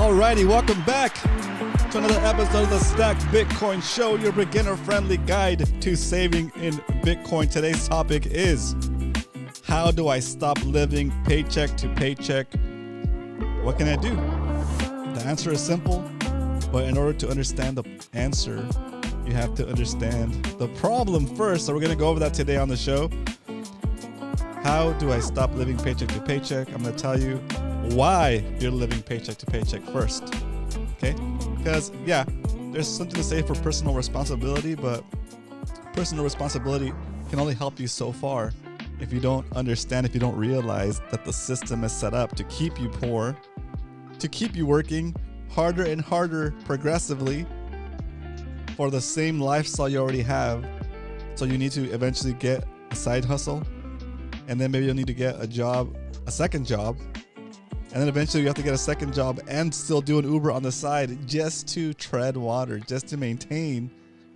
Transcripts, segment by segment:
Alrighty, welcome back to another episode of the Stack Bitcoin Show, your beginner-friendly guide to saving in Bitcoin. Today's topic is, how do I stop living paycheck to paycheck? What can I do? The answer is simple, but in order to understand the answer, you have to understand the problem first. So we're going to go over that today on the show. How do I stop living paycheck to paycheck? I'm going to tell you why you're living paycheck to paycheck first. Okay? Because, yeah, there's something to say for personal responsibility, but personal responsibility can only help you so far if you don't understand, if you don't realize that the system is set up to keep you poor, to keep you working harder and harder progressively for the same lifestyle you already have. So you need to eventually get a side hustle, and then maybe you'll need to get a job, a second job, and then eventually you have to get a second job and still do an Uber on the side just to tread water, just to maintain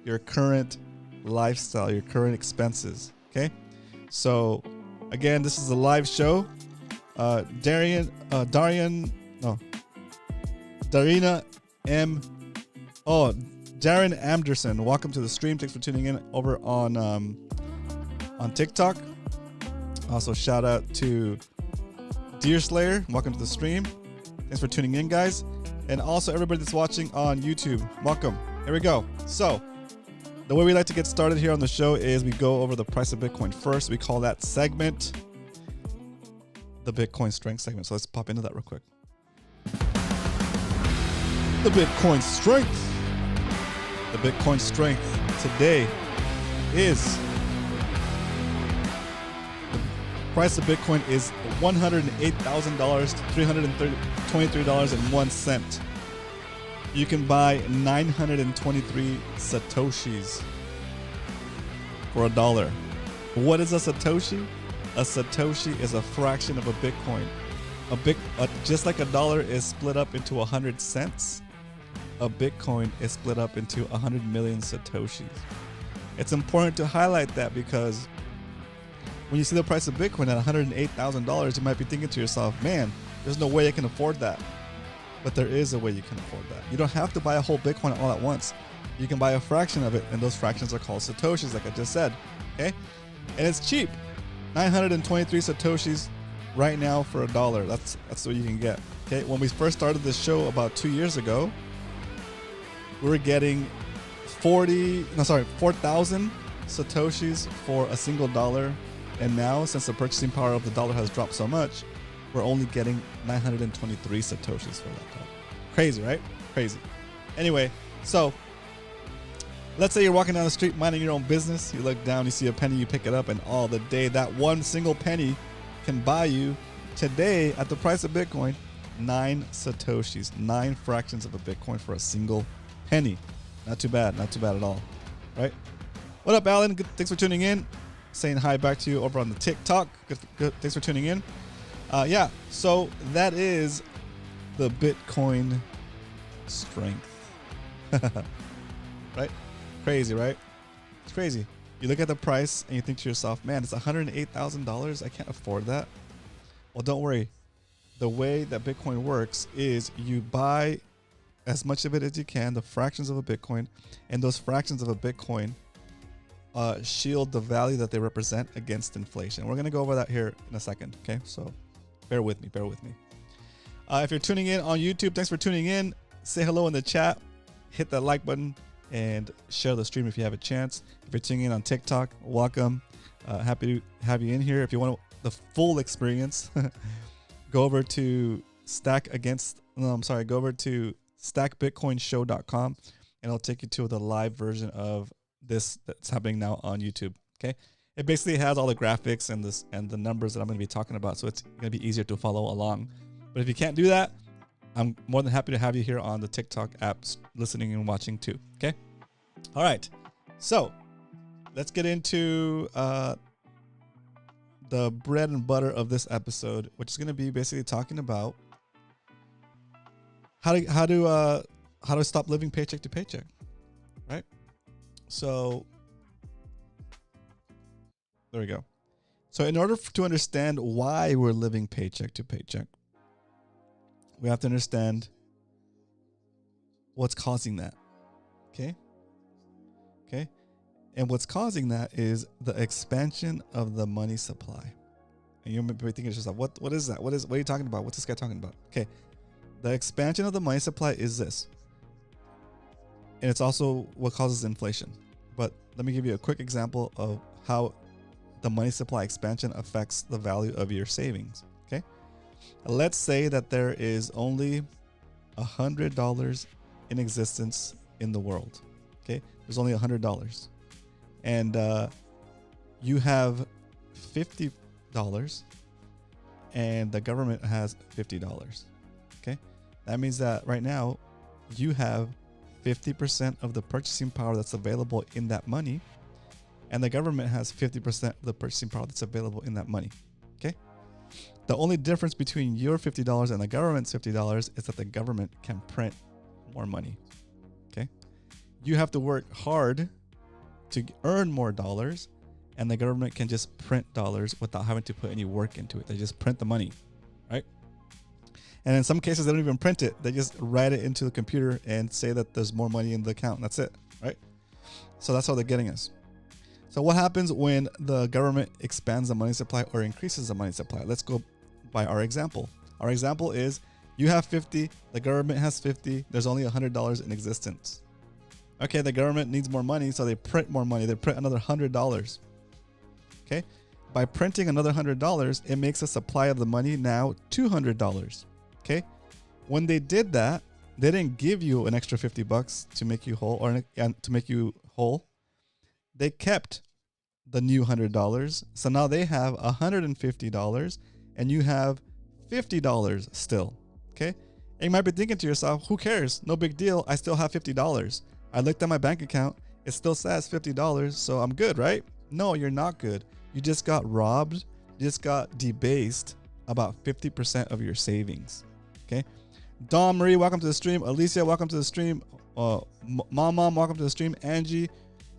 your current lifestyle, your current expenses. Okay? So again, this is a live show. Darina Darren Anderson, welcome to the stream. Thanks for tuning in over on TikTok. Also, shout out to Deer Slayer, welcome to the stream. Thanks for tuning in, guys. And also everybody that's watching on YouTube, welcome. Here we go. So the way we like to get started here on the show is we go over the price of Bitcoin first. We call that segment the Bitcoin strength segment. So let's pop into that real quick. The Bitcoin strength. The Bitcoin strength today is, the price of Bitcoin is $108,000 to $323.01. You can buy 923 Satoshis for $1. What is a Satoshi? A Satoshi is a fraction of a Bitcoin. Just like $1 is split up into 100 cents, a Bitcoin is split up into 100 million Satoshis. It's important to highlight that because when you see the price of Bitcoin at $108,000, you might be thinking to yourself, man, there's no way I can afford that. But there is a way you can afford that. You don't have to buy a whole Bitcoin all at once. You can buy a fraction of it, and those fractions are called Satoshis, like I just said. Okay? And it's cheap. 923 Satoshis right now for $1. That's what you can get. Okay? When we first started this show about 2 years ago, we were getting 4,000 Satoshis for a single dollar. And now, since the purchasing power of the dollar has dropped so much, we're only getting 923 Satoshis for that dollar. Crazy, right? Crazy. Anyway, so let's say you're walking down the street minding your own business. You look down, you see a penny, you pick it up, and all the day that one single penny can buy you today at the price of Bitcoin 9 Satoshis, 9 fractions of a Bitcoin for a single penny. Not too bad. Not too bad at all. Right? What up, Alan? Good, thanks for tuning in. Saying hi back to you over on the TikTok. Good. Thanks for tuning in. Yeah, so that is the Bitcoin strength. Right? Crazy, right? It's crazy. You look at the price and you think to yourself, man, it's $108,000. I can't afford that. Well, don't worry. The way that Bitcoin works is you buy as much of it as you can, the fractions of a Bitcoin, and those fractions of a Bitcoin shield the value that they represent against inflation. We're going to go over that here in a second. Okay. So bear with me. If you're tuning in on YouTube, thanks for tuning in. Say hello in the chat, hit that like button, and share the stream if you have a chance. If you're tuning in on TikTok, welcome. Happy to have you in here. If you want the full experience, go over to stackbitcoinshow.com and it'll take you to the live version of this that's happening now on YouTube. Okay, it basically has all the graphics and the numbers that I'm going to be talking about, so it's going to be easier to follow along. But if you can't do that, I'm more than happy to have you here on the TikTok apps, listening and watching too. Okay, all right. So let's get into the bread and butter of this episode, which is going to be basically talking about how to stop living paycheck to paycheck, right? So there we go. So in order to understand why we're living paycheck to paycheck, we have to understand what's causing that. Okay. And what's causing that is the expansion of the money supply. And you may be thinking to yourself, what is that? What are you talking about? What's this guy talking about? Okay. The expansion of the money supply is this. And it's also what causes inflation. But let me give you a quick example of how the money supply expansion affects the value of your savings. Okay. Let's say that there is only $100 in existence in the world. Okay. There's only $100. And you have $50 and the government has $50. Okay. That means that right now you have 50% of the purchasing power that's available in that money, and the government has 50% of the purchasing power that's available in that money. Okay. The only difference between your $50 and the government's $50 is that the government can print more money. Okay. You have to work hard to earn more dollars, and the government can just print dollars without having to put any work into it. They just print the money, right? And in some cases, they don't even print it. They just write it into the computer and say that there's more money in the account. That's it, right? So that's how they're getting us. So what happens when the government expands the money supply or increases the money supply? Let's go by our example. Our example is you have 50, the government has 50, there's only $100 in existence. Okay, the government needs more money, so they print more money. They print another $100. Okay, by printing another $100, it makes the supply of the money now $200. Okay, when they did that, they didn't give you an extra $50 to make you whole, or to make you whole. They kept the new $100, so now they have $150, and you have $50 still. Okay, and you might be thinking to yourself, "Who cares? No big deal. I still have $50." I looked at my bank account. It still says $50, so I'm good, right? No, you're not good. You just got robbed. You just got debased about 50% of your savings. Okay. Dawn Marie, welcome to the stream. Alicia, welcome to the stream. Mom, welcome to the stream. Angie,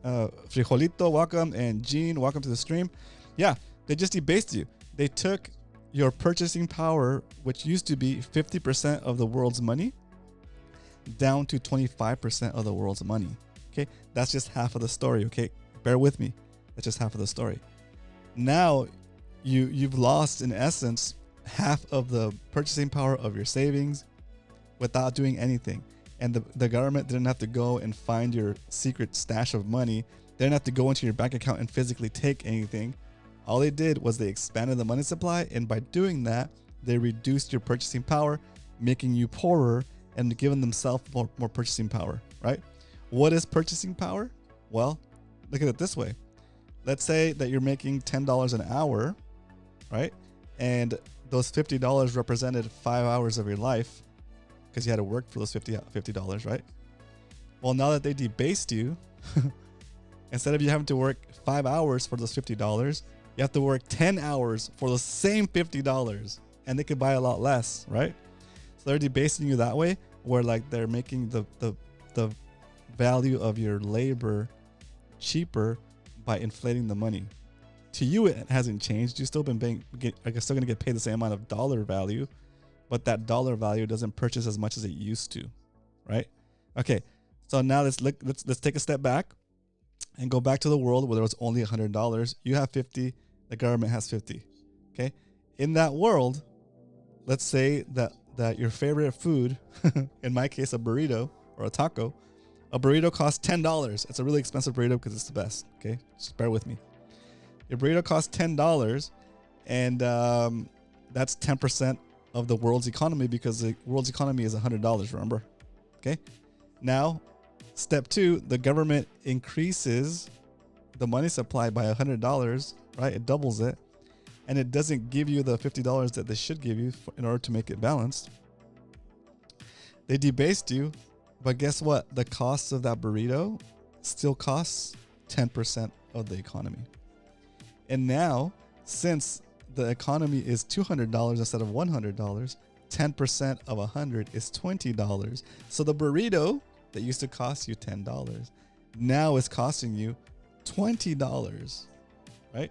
Frijolito, welcome. And Jean, welcome to the stream. Yeah, they just debased you. They took your purchasing power, which used to be 50% of the world's money, down to 25% of the world's money. Okay, that's just half of the story. Okay, bear with me. That's just half of the story. Now you've lost, in essence, half of the purchasing power of your savings without doing anything. And the government didn't have to go and find your secret stash of money. They didn't have to go into your bank account and physically take anything. All they did was they expanded the money supply, and by doing that, they reduced your purchasing power, making you poorer and giving themselves more purchasing power, right? What is purchasing power? Well, look at it this way. Let's say that you're making $10 an hour, right? And those $50 represented 5 hours of your life because you had to work for those $50, right? Well, now that they debased you, instead of you having to work 5 hours for those $50, you have to work 10 hours for the same $50, and they could buy a lot less, right? So they're debasing you that way, where like they're making the value of your labor cheaper by inflating the money. To you, it hasn't changed. You've still been still gonna get paid the same amount of dollar value, but that dollar value doesn't purchase as much as it used to, right? Okay, so now let's take a step back and go back to the world where there was only $100. You have 50, the government has 50. Okay, in that world, let's say that your favorite food, in my case, a burrito or a taco, a burrito costs $10. It's a really expensive burrito because it's the best. Okay, just bear with me. Your burrito costs $10, and that's 10% of the world's economy, because the world's economy is $100. Remember? Okay. Now, step 2, the government increases the money supply by $100. Right? It doubles it. And it doesn't give you the $50 that they should give you in order to make it balanced. They debased you, but guess what? The cost of that burrito still costs 10% of the economy. And now, since the economy is $200 instead of $100, 10% of 100 is $20. So the burrito that used to cost you $10 now is costing you $20, right?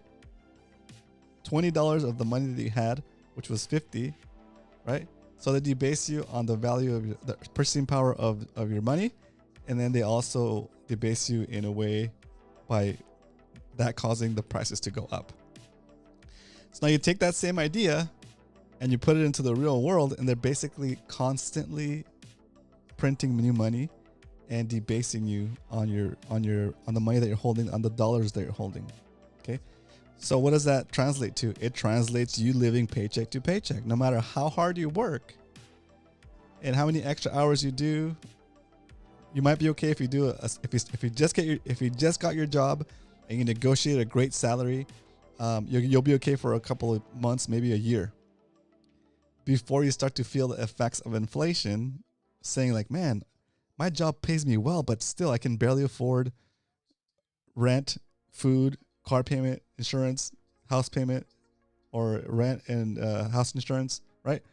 $20 of the money that you had, which was $50, right? So they debase you on the value of the purchasing power of your money. And then they also debase you in a way by that causing the prices to go up. So now you take that same idea and you put it into the real world, and they're basically constantly printing new money and debasing you on the money that you're holding, on the dollars that you're holding. Okay. So what does that translate to? It translates you living paycheck to paycheck. No matter how hard you work and how many extra hours you do, you might be okay if you do if you just got your job and you negotiate a great salary. You'll be okay for a couple of months, maybe a year, before you start to feel the effects of inflation, saying like, man, my job pays me well, but still I can barely afford rent, food, car payment, insurance, house payment, or rent and house insurance, right?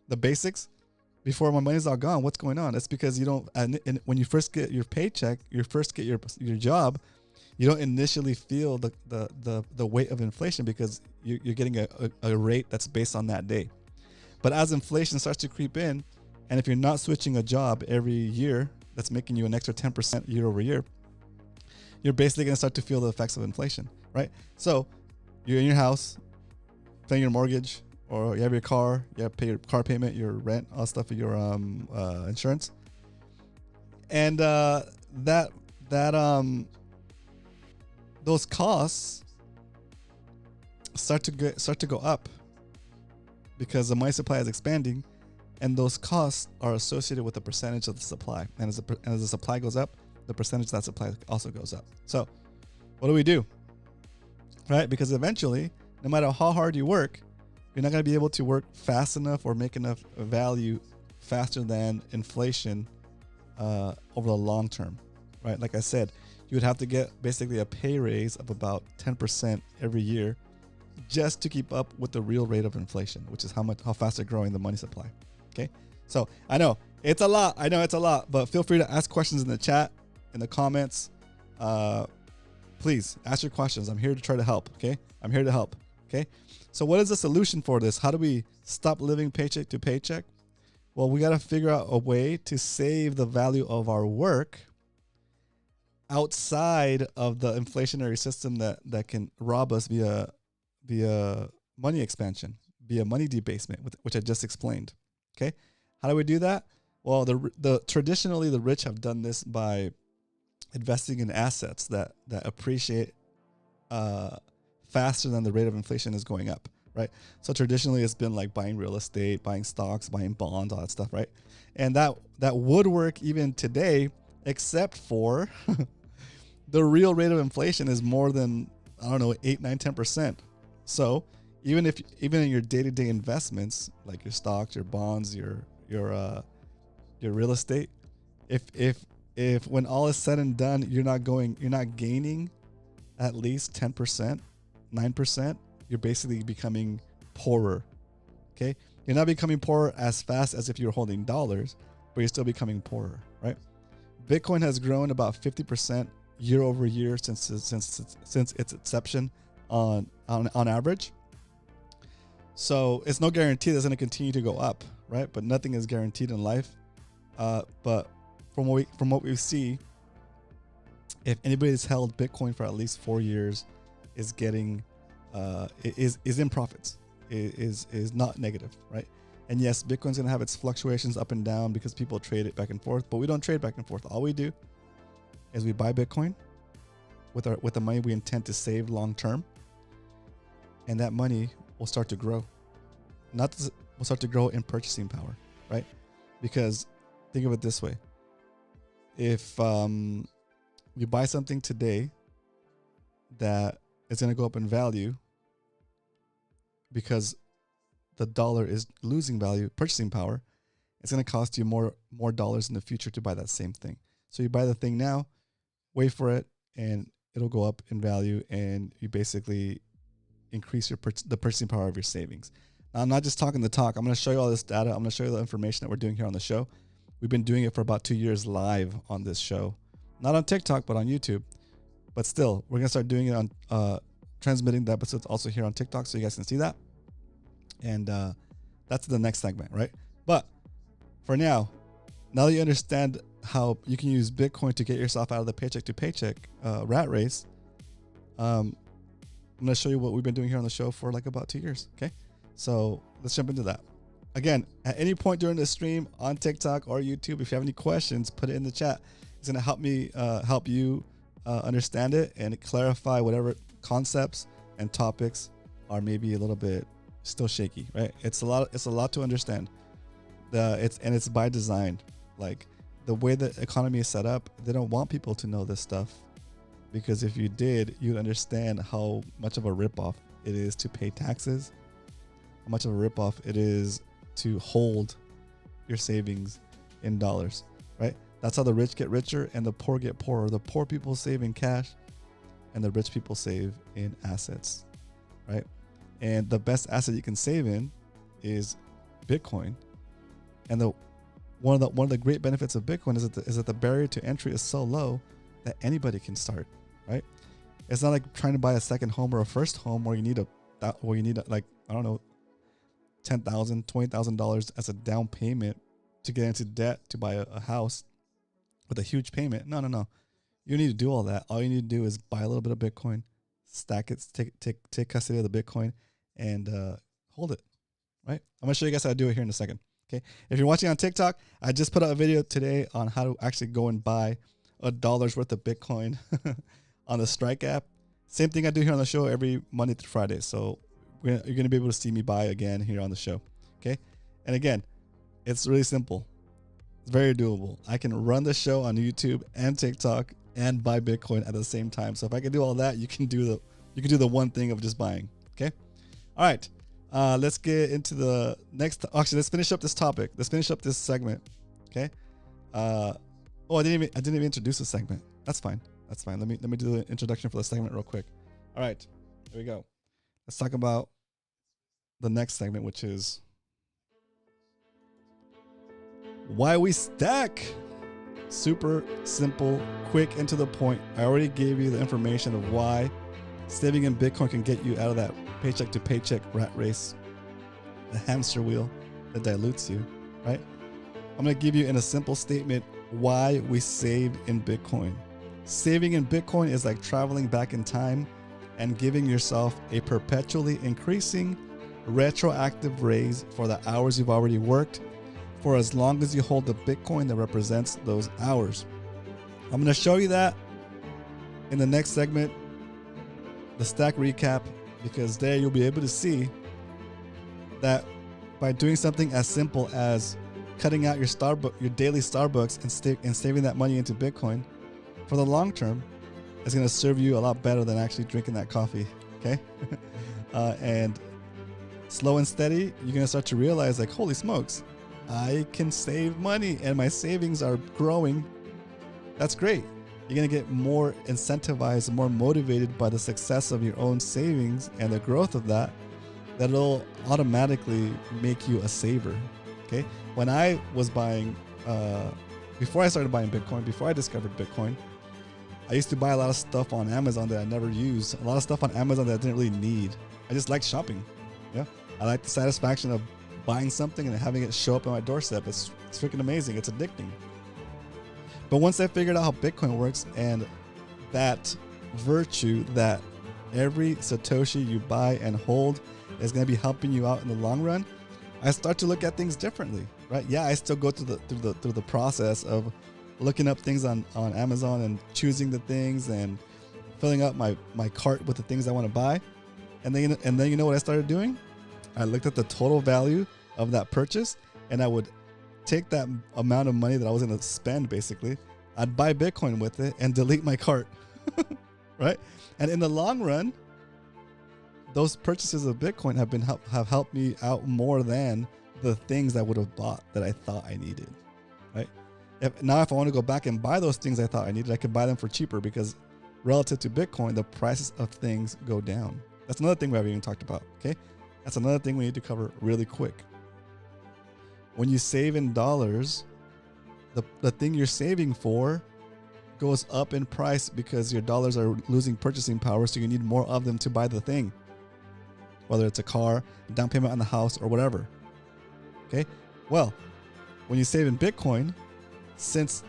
The basics. Before my money's all gone, what's going on? It's because you don't, and when you first get your paycheck, your job, you don't initially feel the weight of inflation because you're getting a rate that's based on that day. But as inflation starts to creep in, and if you're not switching a job every year, that's making you an extra 10% year over year, you're basically going to start to feel the effects of inflation, right? So you're in your house, paying your mortgage, or you have your car, you have to pay your car payment, your rent, all stuff for your insurance. And those costs start to go up because the money supply is expanding, and those costs are associated with the percentage of the supply. And as the supply goes up, the percentage of that supply also goes up. So what do? Right? Because eventually, no matter how hard you work, you're not going to be able to work fast enough or make enough value faster than inflation over the long term, right? Like I said, you would have to get basically a pay raise of about 10% every year just to keep up with the real rate of inflation, which is how fast they're growing the money supply. Okay. So I know it's a lot, but feel free to ask questions in the chat, in the comments. Please ask your questions. I'm here to try to help. Okay. I'm here to help. Okay. So what is the solution for this? How do we stop living paycheck to paycheck? Well, we got to figure out a way to save the value of our work outside of the inflationary system that can rob us via money expansion, via money debasement, which I just explained. Okay, how do we do that? Well, traditionally the rich have done this by investing in assets that appreciate faster than the rate of inflation is going up, right? So traditionally it's been like buying real estate, buying stocks, buying bonds, all that stuff, right? And that would work even today, except for the real rate of inflation is more than, 8, 9, 10%. So even in your day-to-day investments, like your stocks, your bonds, your real estate, if when all is said and done, you're not gaining at least 10%, 9%, you're basically becoming poorer. Okay. You're not becoming poorer as fast as if you're holding dollars, but you're still becoming poorer, right? Bitcoin has grown about 50% year over year since its inception on average. So it's no guarantee that's going to continue to go up, right? But nothing is guaranteed in life. But from what we see, if anybody's held Bitcoin for at least 4 years, is getting is in profits, is not negative, right? And yes, Bitcoin's gonna have its fluctuations up and down because people trade it back and forth, but we don't trade back and forth. All we do is we buy Bitcoin with the money we intend to save long term, and that money will start to grow. Will start to grow in purchasing power, right? Because think of it this way: if you buy something today that is going to go up in value because the dollar is losing value, purchasing power, it's going to cost you more dollars in the future to buy that same thing. So you buy the thing now, wait for it, and it'll go up in value, and you basically increase the purchasing power of your savings. Now, I'm not just talking the talk. I'm going to show you all this data. I'm going to show you the information that we're doing here on the show. We've been doing it for about 2 years live on this show, not on TikTok, but on YouTube. But still, we're going to start doing it on transmitting the episodes also here on TikTok so you guys can see that. And that's the next segment, right? But for now that you understand how you can use Bitcoin to get yourself out of the paycheck to paycheck rat race, I'm going to show you what we've been doing here on the show for like about 2 years. Okay. So let's jump into that. Again, at any point during the stream on TikTok or YouTube, if you have any questions, put it in the chat. It's going to help me help you understand it and clarify whatever concepts and topics are maybe a little bit still shaky, right? It's a lot to understand. It's by design. Like the way the economy is set up, they don't want people to know this stuff, because if you did, you'd understand how much of a ripoff it is to pay taxes, how much of a ripoff it is to hold your savings in dollars, right? That's how the rich get richer and the poor get poorer. The poor people save in cash and the rich people save in assets, right? And the best asset you can save in is Bitcoin. And one of the great benefits of Bitcoin is that the barrier to entry is so low that anybody can start, right? It's not like trying to buy a second home or a first home where you need like, I don't know, $10,000, $20,000 as a down payment to get into debt to buy a house with a huge payment. No. You need to do all that. All you need to do is buy a little bit of Bitcoin, stack it, take custody of the Bitcoin, and hold it, right? I'm gonna show you guys how to do it here in a second. Okay. If you're watching on TikTok, I just put out a video today on how to actually go and buy $1 worth of Bitcoin on the Strike app. Same thing I do here on the show every Monday through Friday. So you're going to be able to see me buy again here on the show. Okay. And again, it's really simple. It's very doable. I can run the show on YouTube and TikTok and buy Bitcoin at the same time. So if I can do all that, you can do the one thing of just buying. Okay. All right. Let's get into the next. Actually, let's finish up this topic. Let's finish up this segment. Okay. I didn't even introduce the segment. That's fine. Let me do the introduction for the segment real quick. All right. Here we go. Let's talk about the next segment, which is why we stack. Super simple, quick, and to the point. I already gave you the information of why saving in Bitcoin can get you out of that paycheck to paycheck rat race, the hamster wheel that dilutes you, right? I'm going to give you in a simple statement why we save in Bitcoin. Saving in Bitcoin is like traveling back in time and giving yourself a perpetually increasing retroactive raise for the hours you've already worked for as long as you hold the Bitcoin that represents those hours. I'm going to show you that in the next segment, the stack recap, because there you'll be able to see that by doing something as simple as cutting out your daily Starbucks and saving that money into Bitcoin, for the long term, it's going to serve you a lot better than actually drinking that coffee. Okay. And slow and steady, you're going to start to realize, like, holy smokes, I can save money and my savings are growing. That's great. You're going to get more incentivized, more motivated by the success of your own savings and the growth of that. That'll automatically make you a saver. Okay. When I was buying, before I started buying Bitcoin, before I discovered Bitcoin, I used to buy a lot of stuff on Amazon that I never used. A lot of stuff on Amazon that I didn't really need. I just liked shopping. Yeah. I like the satisfaction of buying something and having it show up on my doorstep. It's freaking amazing. It's addicting. But once I figured out how Bitcoin works and that virtue that every Satoshi you buy and hold is going to be helping you out in the long run, I start to look at things differently, right? Yeah, I still go through the process of looking up things on Amazon and choosing the things and filling up my cart with the things I want to buy. And then you know what I started doing? I looked at the total value of that purchase, and I would take that amount of money that I was going to spend, basically, I'd buy Bitcoin with it and delete my cart, right? And in the long run, those purchases of Bitcoin have helped me out more than the things I would have bought that I thought I needed, right? If I want to go back and buy those things I thought I needed, I could buy them for cheaper because relative to Bitcoin, the prices of things go down. That's another thing we haven't even talked about, okay? That's another thing we need to cover really quick. When you save in dollars, the thing you're saving for goes up in price because your dollars are losing purchasing power, so you need more of them to buy the thing, whether it's a car, down payment on the house, or whatever. Okay? Well, when you save in Bitcoin, since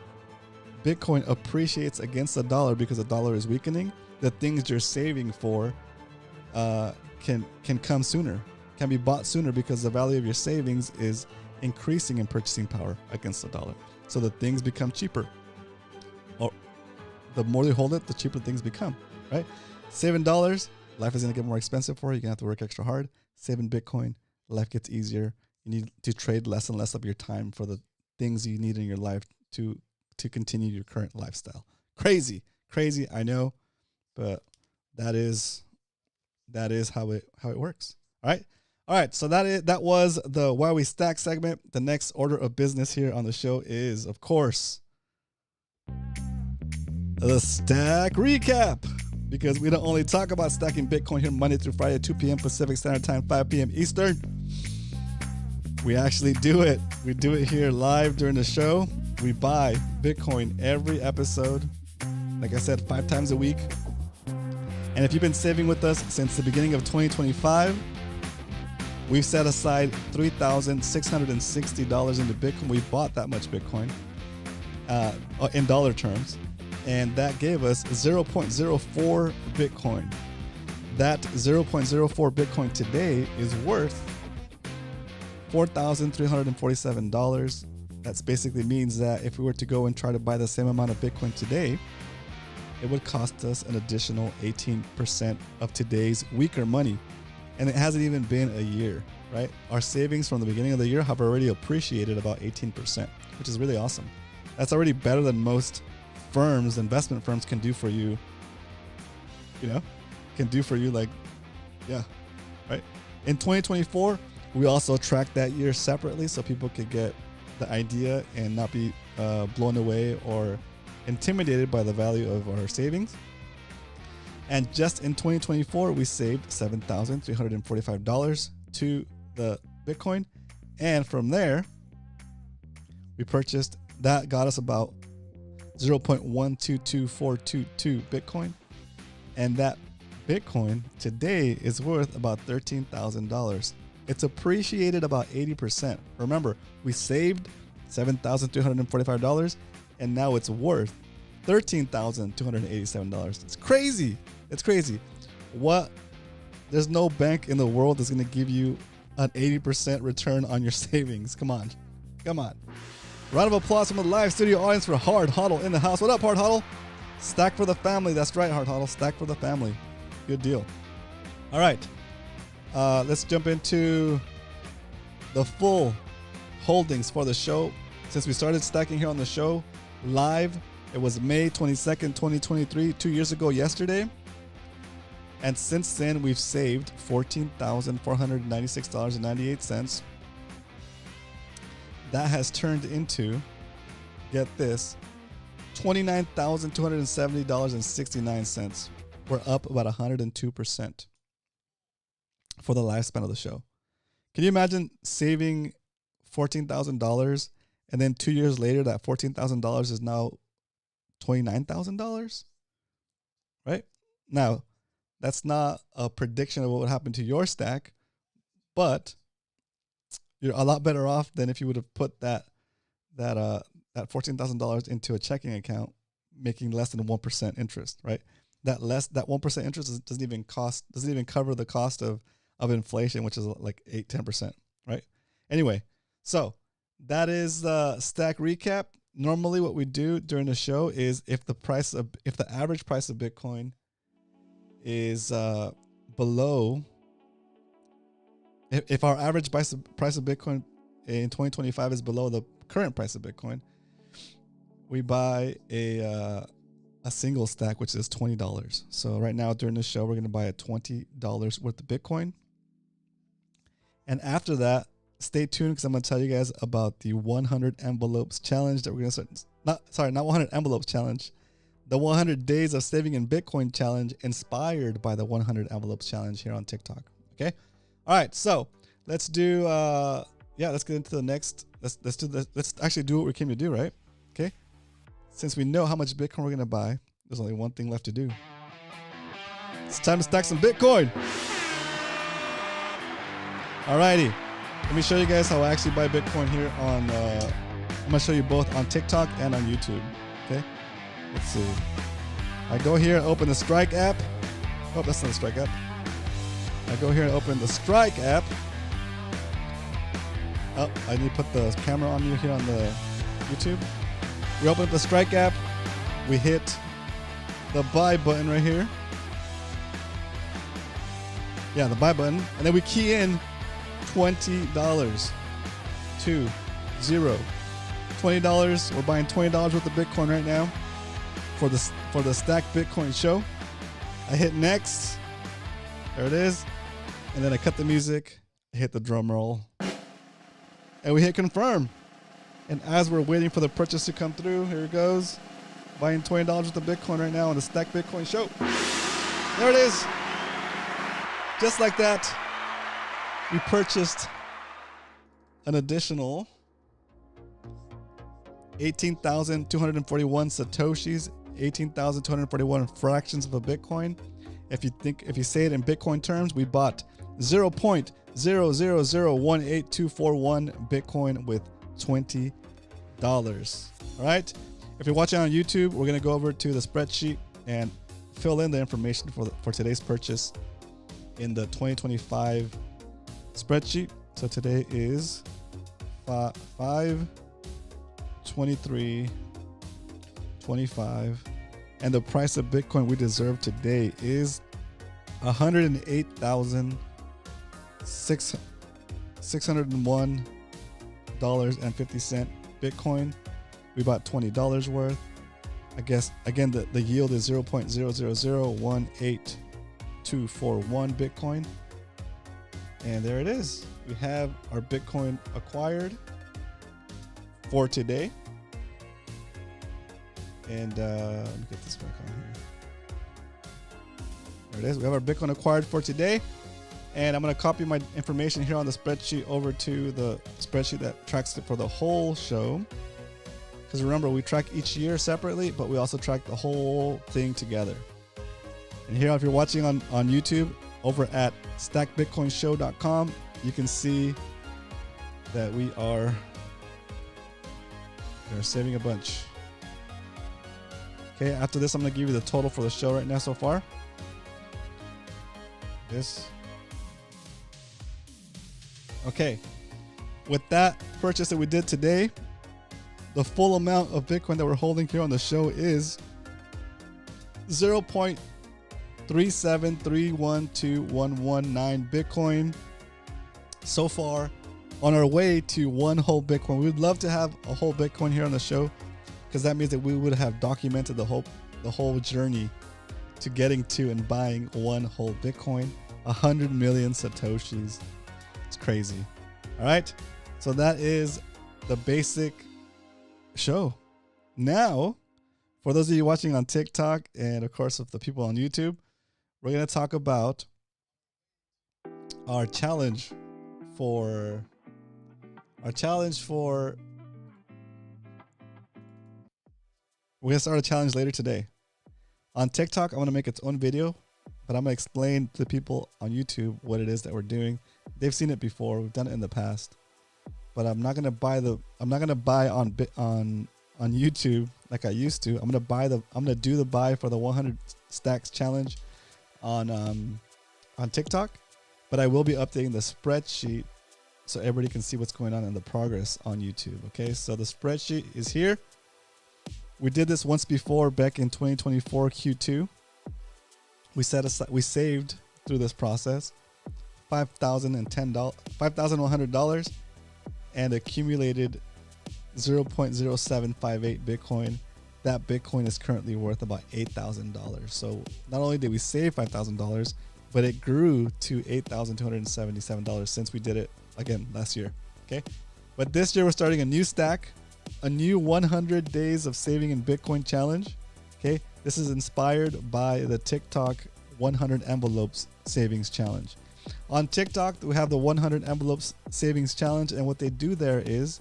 Bitcoin appreciates against the dollar because the dollar is weakening, the things you're saving for can come sooner, can be bought sooner because the value of your savings is increasing in purchasing power against the dollar. So the things become cheaper. Or the more you hold it, the cheaper things become, right? Saving dollars, life is going to get more expensive for you. You're going to have to work extra hard. Saving Bitcoin, life gets easier. You need to trade less and less of your time for the things you need in your life to continue your current lifestyle. Crazy, I know, but that is how it works. All right. So that was the Why We Stack segment. The next order of business here on the show is, of course, the Stack Recap. Because we don't only talk about stacking Bitcoin here Monday through Friday, 2 p.m. Pacific Standard Time, 5 p.m. Eastern. We actually do it. We do it here live during the show. We buy Bitcoin every episode. Like I said, 5 times a week. And if you've been saving with us since the beginning of 2025, we've set aside $3,660 into Bitcoin. We bought that much Bitcoin in dollar terms. And that gave us 0.04 Bitcoin. That 0.04 Bitcoin today is worth $4,347. That basically means that if we were to go and try to buy the same amount of Bitcoin today, it would cost us an additional 18% of today's weaker money. And it hasn't even been a year, right? Our savings from the beginning of the year have already appreciated about 18%, which is really awesome. That's already better than most investment firms can do for you, right? In 2024, we also tracked that year separately so people could get the idea and not be blown away or intimidated by the value of our savings. And just in 2024, we saved $7,345 to the Bitcoin. And from there, we purchased, that got us about 0.122422 Bitcoin. And that Bitcoin today is worth about $13,000. It's appreciated about 80%. Remember, we saved $7,345 and now it's worth $13,287. It's crazy. There's no bank in the world that's going to give you an 80% return on your savings. Come on. Round of applause from the live studio audience for Hard Huddle in the house. What up, Hard Huddle? Stack for the family. That's right, Hard Huddle. Stack for the family. Good deal. All right. Let's jump into the full holdings for the show. Since we started stacking here on the show live, it was May 22nd, 2023, 2 years ago yesterday. And since then, we've saved $14,496.98. That has turned into, get this, $29,270.69. We're up about 102% for the lifespan of the show. Can you imagine saving $14,000 and then 2 years later that $14,000 is now $29,000? Right? Now, that's not a prediction of what would happen to your stack, but you're a lot better off than if you would have put that $14,000 into a checking account, making less than 1% interest, right? That 1% interest doesn't even cover the cost of inflation, which is like 8-10%, right? Anyway, so that is the stack recap. Normally, what we do during the show is if the average price of Bitcoin is below. If our average price of Bitcoin in 2025 is below the current price of Bitcoin, we buy a single stack, which is $20. So right now during the show, we're going to buy a $20 worth of Bitcoin. And after that, stay tuned because I'm going to tell you guys about the 100 envelopes challenge that we're going to start. Not 100 envelopes challenge. The 100 days of saving in Bitcoin challenge inspired by the 100 envelopes challenge here on TikTok. Okay. All right, so let's do. Let's get into the next. Let's actually do what we came to do, right? Okay. Since we know how much Bitcoin we're gonna buy, there's only one thing left to do. It's time to stack some Bitcoin. All righty, Let me show you guys how I actually buy Bitcoin here on, I'm going to show you both on TikTok and on YouTube. Okay. Let's see. I go here and open the Strike app. Oh, that's not the Strike app. I go here and open the Strike app. Oh, I need to put the camera on you here on the YouTube. We open up the Strike app. We hit the buy button right here. Yeah, the buy button. And then we key in $20. $20. $20. We're buying $20 worth of Bitcoin right now for the Stack Bitcoin show. I hit next. There it is. And then I cut the music. I hit the drum roll. And we hit confirm. And as we're waiting for the purchase to come through, here it goes. Buying $20 worth of Bitcoin right now on the Stack Bitcoin show. There it is. Just like that, we purchased an additional 18,241 Satoshis, 18,241 fractions of a Bitcoin. If you say it in Bitcoin terms, we bought 0.00018,241 Bitcoin with $20. All right. If you're watching on YouTube, we're going to go over to the spreadsheet and fill in the information for today's purchase in the 2025 spreadsheet. So today is 5/23/25, and the price of Bitcoin we deserve today is $108,601.50 Bitcoin. We bought $20 worth. I guess again the yield is 0.00018,241 Bitcoin. And there it is. We have our Bitcoin acquired for today. And let me get this back on here. There it is. We have our Bitcoin acquired for today. And I'm going to copy my information here on the spreadsheet over to the spreadsheet that tracks it for the whole show. Because remember, we track each year separately, but we also track the whole thing together. And here, if you're watching on YouTube, over at stackbitcoinshow.com, you can see that we are saving a bunch. Okay, after this, I'm going to give you the total for the show right now so far. Okay, with that purchase that we did today, the full amount of Bitcoin that we're holding here on the show is 0.3731219 Bitcoin so far, on our way to one whole Bitcoin. We would love to have a whole Bitcoin here on the show, because that means that we would have documented the whole journey to getting to and buying one whole Bitcoin. 100 million Satoshis. It's crazy. All right. So that is the basic show. Now, for those of you watching on TikTok, and of course of the people on YouTube, we're going to talk about our challenge for we're going to start a challenge later today. On TikTok, I'm going to make its own video, but I'm going to explain to the people on YouTube what it is that we're doing. They've seen it before. We've done it in the past. But I'm not going to buy on YouTube like I used to. I'm going to do the buy for the 100 stacks challenge on TikTok, but I will be updating the spreadsheet so everybody can see what's going on in the progress on YouTube. Okay, so the spreadsheet is here. We did this once before back in 2024 Q2. We saved through this process $5,100 and accumulated 0.0758 Bitcoin. That Bitcoin is currently worth about $8,000. So not only did we save $5,000, but it grew to $8,277 since we did it again last year. Okay, but this year we're starting a new stack, a new 100 days of saving in Bitcoin challenge. Okay, this is inspired by the TikTok 100 envelopes savings challenge. On TikTok, we have the 100 envelopes savings challenge, and what they do there is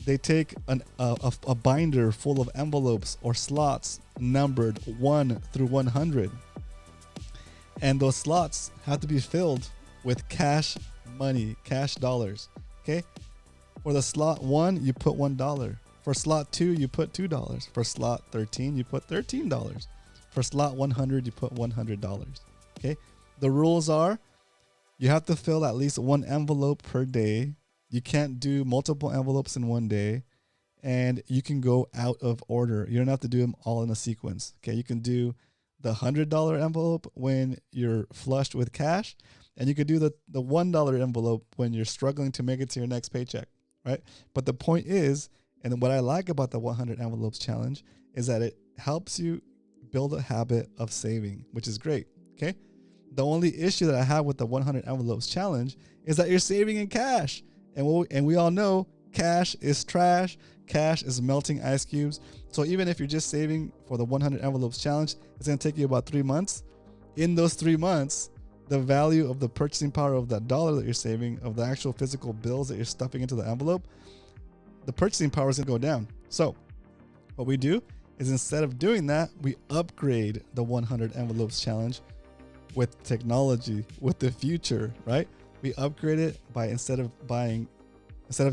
they take a binder full of envelopes or slots numbered 1 through 100, and those slots have to be filled with cash money, cash dollars. Okay. For the slot 1, you put $1. For slot 2, you put $2. For slot 13, you put $13. For slot 100, you put $100. Okay. The rules are you have to fill at least 1 envelope per day. You can't do multiple envelopes in one day. And you can go out of order. You don't have to do them all in a sequence. Okay. You can do the $100 envelope when you're flushed with cash. And you could do the $1 envelope when you're struggling to make it to your next paycheck. Right. But the point is, and what I like about the 100 envelopes challenge is that it helps you build a habit of saving, which is great. Okay. The only issue that I have with the 100 envelopes challenge is that you're saving in cash. And we all know cash is trash. Cash is melting ice cubes. So even if you're just saving for the 100 envelopes challenge, it's going to take you about 3 months. In those 3 months, the value of the purchasing power of that dollar that you're saving, of the actual physical bills that you're stuffing into the envelope, the purchasing power is going to go down. So what we do is, instead of doing that, we upgrade the 100 envelopes challenge with technology, with the future, right? We upgrade it by, instead of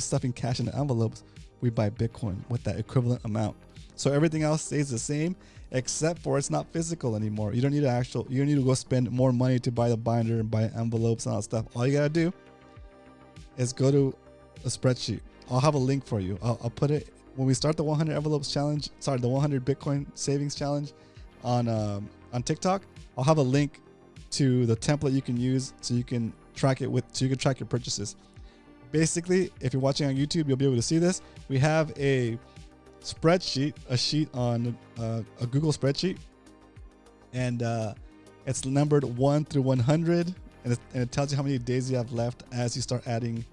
stuffing cash in the envelopes, we buy Bitcoin with that equivalent amount. So everything else stays the same, except for it's not physical anymore. You don't need to go spend more money to buy the binder and buy envelopes and all that stuff. All you gotta do is go to a spreadsheet. I'll have a link for you. I'll put it when we start the 100 envelopes challenge. Sorry, the 100 Bitcoin savings challenge on TikTok. I'll have a link to the template you can use so you can track it so you can track your purchases. Basically, if you're watching on YouTube, you'll be able to see this. We have a spreadsheet, a sheet on a Google spreadsheet, and it's numbered 1 through 100, and it tells you how many days you have left as you start adding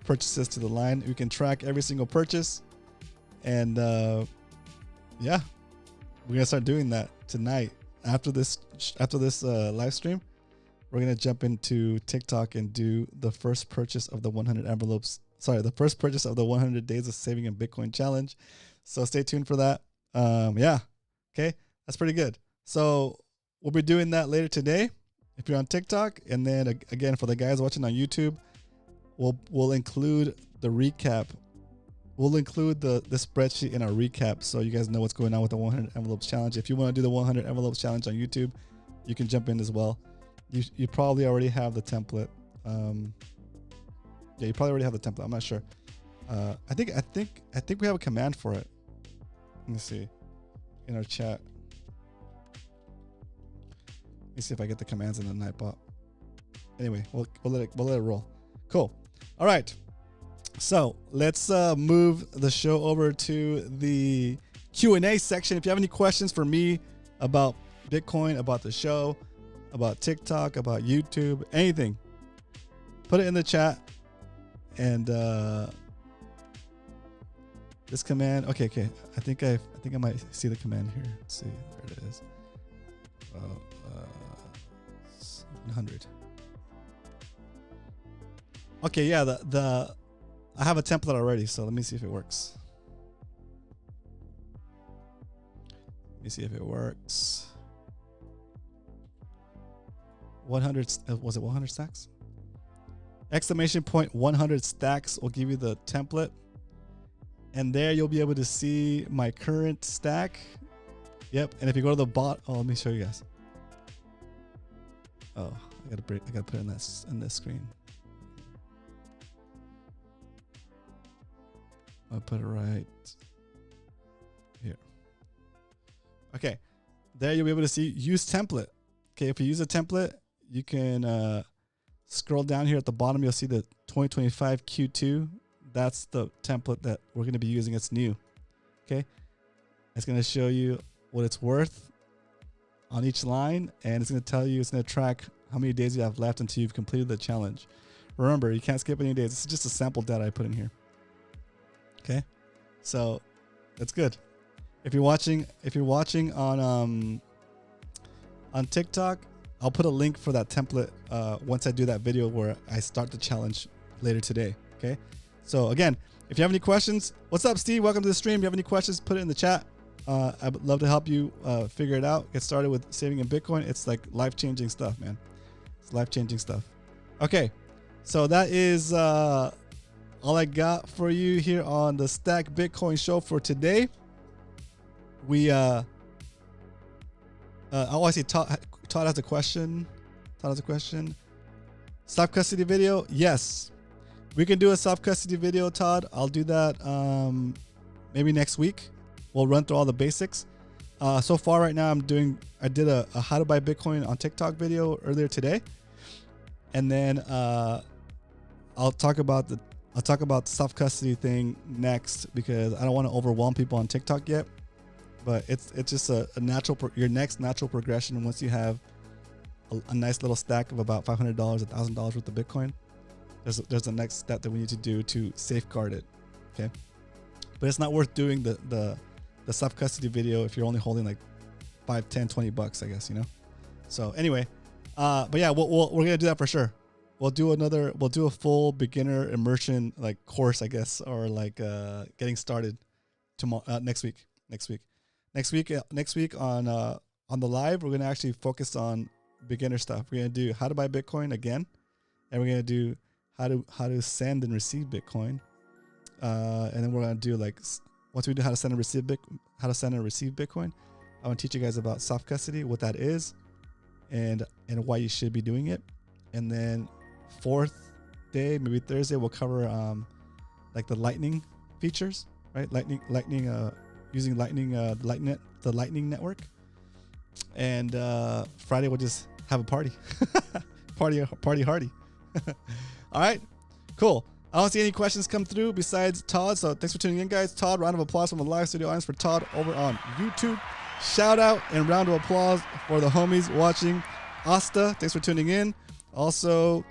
purchases to the line. We can track every single purchase, and yeah, we're gonna start doing that tonight after this live stream. We're going to jump into TikTok and do the first purchase of the 100 envelopes. Sorry, the first purchase of the 100 days of saving in Bitcoin challenge. So stay tuned for that. Yeah. Okay. That's pretty good. So we'll be doing that later today if you're on TikTok. And then again, for the guys watching on YouTube, we'll include the recap. We'll include the spreadsheet in our recap so you guys know what's going on with the 100 envelopes challenge. If you want to do the 100 envelopes challenge on YouTube, you can jump in as well. You probably already have the template. Yeah, you probably already have the template. I'm not sure. I think we have a command for it. Let me see in our chat. Let me see if I get the commands in the Nightbot. Anyway, we'll let it roll. Cool. All right. So let's move the show over to the Q&A section. If you have any questions for me about Bitcoin, about the show, about TikTok, about YouTube, anything, put it in the chat. And this command, okay. I think I might see the command here. Let's see, there it is. 100. Okay, yeah, I have a template already, so let me see if it works. Let me see if it works. 100, was it 100 stacks? Exclamation point 100 stacks will give you the template. And there you'll be able to see my current stack. Yep. And if you go to the bot, let me show you guys. Oh, I gotta put it in this screen. I'll put it right here. Okay. There you'll be able to see use template. Okay, if you use a template, you can scroll down here at the bottom. You'll see the 2025 Q2. That's the template that we're going to be using. It's new. Okay. It's going to show you what it's worth on each line. And it's going to tell you, it's going to track how many days you have left until you've completed the challenge. Remember, you can't skip any days. This is just a sample data I put in here. Okay. So that's good. If you're watching on TikTok, I'll put a link for that template once I do that video where I start the challenge later today. Okay. So again, if you have any questions, what's up, Steve? Welcome to the stream. If you have any questions, put it in the chat. I would love to help you figure it out. Get started with saving in Bitcoin. It's like life-changing stuff, man. It's life-changing stuff. Okay. So that is all I got for you here on the Stack Bitcoin show for today. We I see Todd has a question. Self-custody video? Yes. We can do a self-custody video, Todd. I'll do that maybe next week. We'll run through all the basics. So far right now I did a how to buy Bitcoin on TikTok video earlier today. And then I'll talk about the self-custody thing next, because I don't want to overwhelm people on TikTok yet. But it's just a natural your next natural progression once you have a nice little stack of about $500, $1,000 worth of Bitcoin. There's the next step that we need to do to safeguard it. Okay, but it's not worth doing the self-custody video if you're only holding like $5, $10, $20, I guess, you know. So anyway, but yeah, we're gonna do that for sure. We'll do a full beginner immersion like course, I guess, or like getting started tomorrow, next week on the live. We're gonna actually focus on beginner stuff. We're gonna do how to buy Bitcoin again, and we're gonna do how to send and receive Bitcoin, and then we're gonna do like, once we do how to send and receive Bitcoin, I want to teach you guys about self-custody, what that is, and why you should be doing it. And then fourth day, maybe Thursday, we'll cover like the Lightning features, right? Using Lightning, the Lightning network. And Friday we'll just have a party, party hardy. All right, cool. I don't see any questions come through besides Todd. So thanks for tuning in, guys. Todd, round of applause from the live studio audience for Todd over on YouTube. Shout out and round of applause for the homies watching. Asta, thanks for tuning in. Also,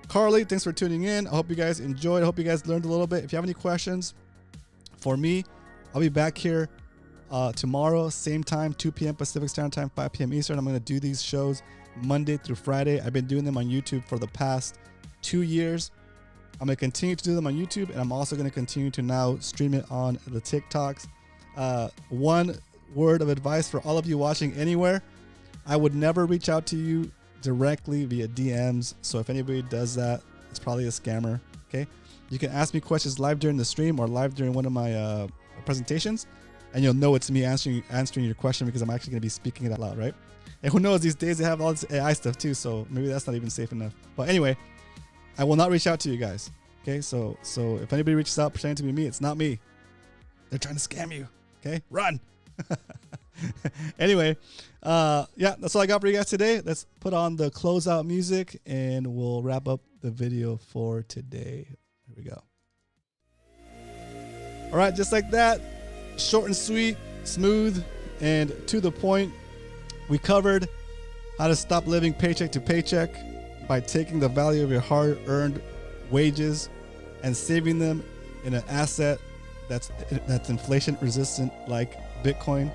Carly, thanks for tuning in. I hope you guys enjoyed. I hope you guys learned a little bit. If you have any questions for me, I'll be back here tomorrow, same time, 2 p.m. Pacific Standard Time, 5 p.m. Eastern. I'm going to do these shows Monday through Friday. I've been doing them on YouTube for the past 2 years. I'm going to continue to do them on YouTube, and I'm also going to continue to now stream it on the TikToks. One word of advice for all of you watching anywhere: I would never reach out to you directly via DMs. So if anybody does that, it's probably a scammer. Okay, you can ask me questions live during the stream or live during one of my presentations, and you'll know it's me answering your question, because I'm actually going to be speaking it out loud, right? And who knows, these days they have all this AI stuff too, so maybe that's not even safe enough. But anyway, I will not reach out to you guys. Okay, so if anybody reaches out pretending to be me, it's not me. They're trying to scam you. Okay, run. Anyway, yeah, that's all I got for you guys today. Let's put on the closeout music and we'll wrap up the video for today. Here we go. All right, just like that, short and sweet, smooth, and to the point. We covered how to stop living paycheck to paycheck by taking the value of your hard-earned wages and saving them in an asset that's inflation resistant, like Bitcoin.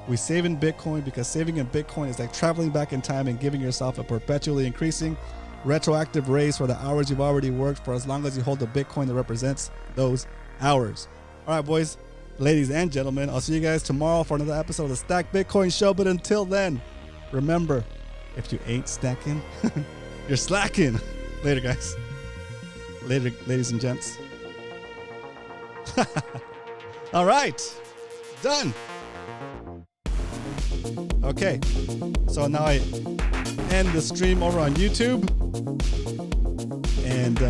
We save in Bitcoin because saving in Bitcoin is like traveling back in time and giving yourself a perpetually increasing retroactive raise for the hours you've already worked for as long as you hold the Bitcoin that represents those hours. All right, boys, ladies and gentlemen, I'll see you guys tomorrow for another episode of the Stack Bitcoin Show. But until then, remember, if you ain't stacking, you're slacking. Later, guys. Later, ladies and gents. All right, done. Okay, so now I end the stream over on YouTube, and